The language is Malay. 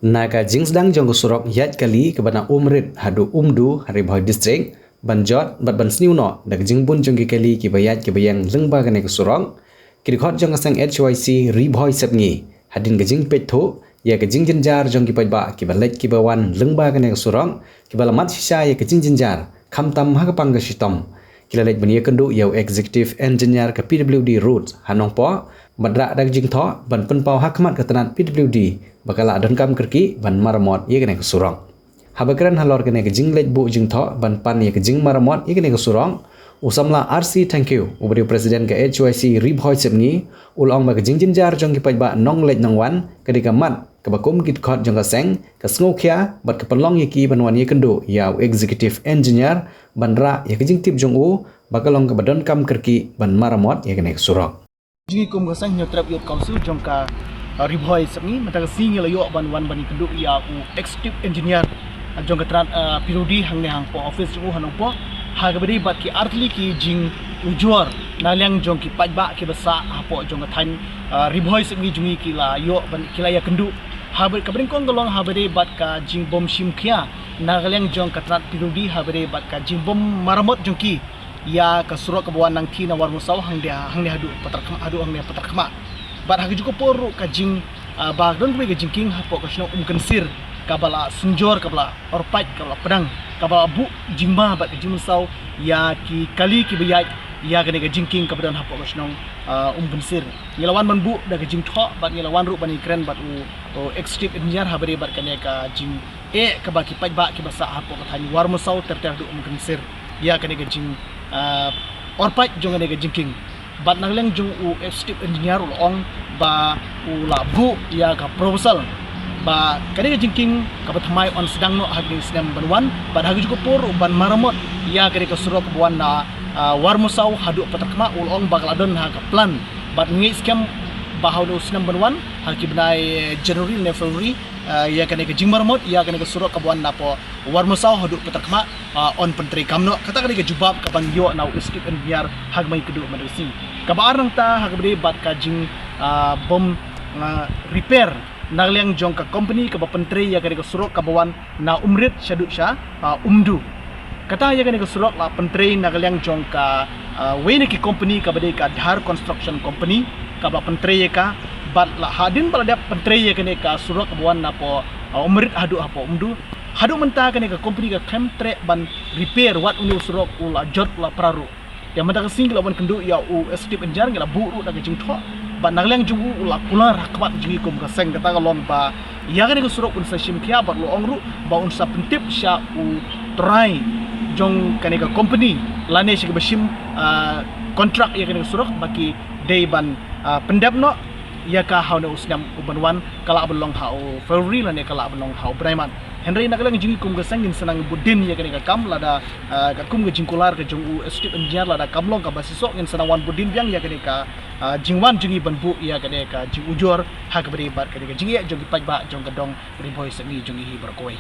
Naga jing sedang jong surok yat kali ke bana umrit hadu umdu hari boy district banjot ban sniu no dak jing bun jong kali ki bayat ki bayang lengba kane ke surok ki khot jong sang HYC ri boy sepngi hadin ke jing petho ya ke jing jenjar jong ki ba ki balek ki bawan lengba kane ke surok ki balamat sisa ya ke jing jenjar khamtam ha ka pang ke sitom kilalek bania kendu yau executive engineer ke PWD route hanong po madra dak jing tho ban penpau hakmat ke tanat PWD bakala adon kam kerki ban maramot ye kene ke surong habakran halor kene ke jing lej bu jing tho ban pan ye ke jing maramot ye kene ke surong usamla RC thank you ubri president ke HYC ribhoi sepni ulong ba ke jing jinjar jong ki pajba nong lej nong wan ke dika mat ke bakum kit khot jong ka seng ke sngokhia bat ke penlong ye ki ban wan ye kendu yau executive engineer ban ra ye ke jing tip jong u bakalong ke badon kam kerki ban maramot ye kene ke surong Jadi kum kasang nyotrap yot council jongka ribhoi sepni mata sing la yo ban wan ban kenduk ya u executive engineer jongka tran pirudi hangne hang po office u hanong po ha ga bari bat ki artli ki jing ujor nalyang jongki pajba ki basa apo jongka than ribhoi sepni jungi ki la yo ban kila ya kenduk ha ber kabring kong golong ha bari bat ka jing bom sim khia nalyang jongka tran pirudi ha bari bat ka jing bom maramot jongki ya kasurok kebuan nang ti na war musau hang dia hadu patarkama hadu hang dia patarkama bat hagi juga poru ka jing ba don we ka jingking hapo ka shno kensir kabala sunjor kabala orpat kabala pedang kabala bu jingma bat ka jing musau ya ki kali ki bayat ya ka ka jingking kabadan hapo ka shno kensir ngelawan manbu da ka jing tho bat ngelawan ru bani kren bat u executive engineer habari bat ka ka jing ka ba ki pajba ki basa hapo ka thani war musau terter du kensir ya ka ka jing orpat jong ga jingking bat nagleng jong u executive engineer ong ba u labu ya ka proposal ba kani ga jingking ka batmai on sedang no hagi sedang banwan bat hagi juga por ban maramot ya kani ka surok buan na war musau hadu patakma ong bakal adon ha ka plan bat ngi scam bahau no sedang banwan hagi benai January ne February ya kani ka jing maramot ya kani ka surok ka buan na po war musau hadu patakma on pentri kamno kata kali ke jubab ka ban yo na skip and biar hag mai kedu madrasi ka barang ta hag bri bat ka jing bom repair nagliang jong ka company ka ba pentri ya kali ke surok ka bawan na umrit syadu sha umdu kata ya kali ke surok la pentri nagliang jong ka wene ki company ka bade ka dhar construction company ka ba pentri ka bat la hadin bala dia pentri ya kali ka surok ka bawan na po umrit hadu apa umdu hadu mentah kene ka company ka claim track ban repair wat unu surok ula jot la praru ya mata ka single ban kendu ya u step enjar ngala buru da jing tho ban nagleng jungu ula kula rakbat jingi kum ka seng kata long ba ya kene ka surok un sa sim khia ba lo ongru ba un sa pentip sha u try jong kene ka company lane shi ka sim contract ya kene ka surok baki day ban pendap no ya ka haw na usnam ubanwan kala abalong haw February lane kala abalong haw Braiman Henry nak lang jingi kum ga sangin sanang budin ya kene ka kam lada ka kum ga jingkular ka jong u step engineer lada kamlong ka basisok ngin sanawan budin biang ya kene ka jingwan jingi banbu ya kene ka jing ujor ha ka bari bar kene ka jingi jong pajba jong ka dong riboy sangi jong hi berkoi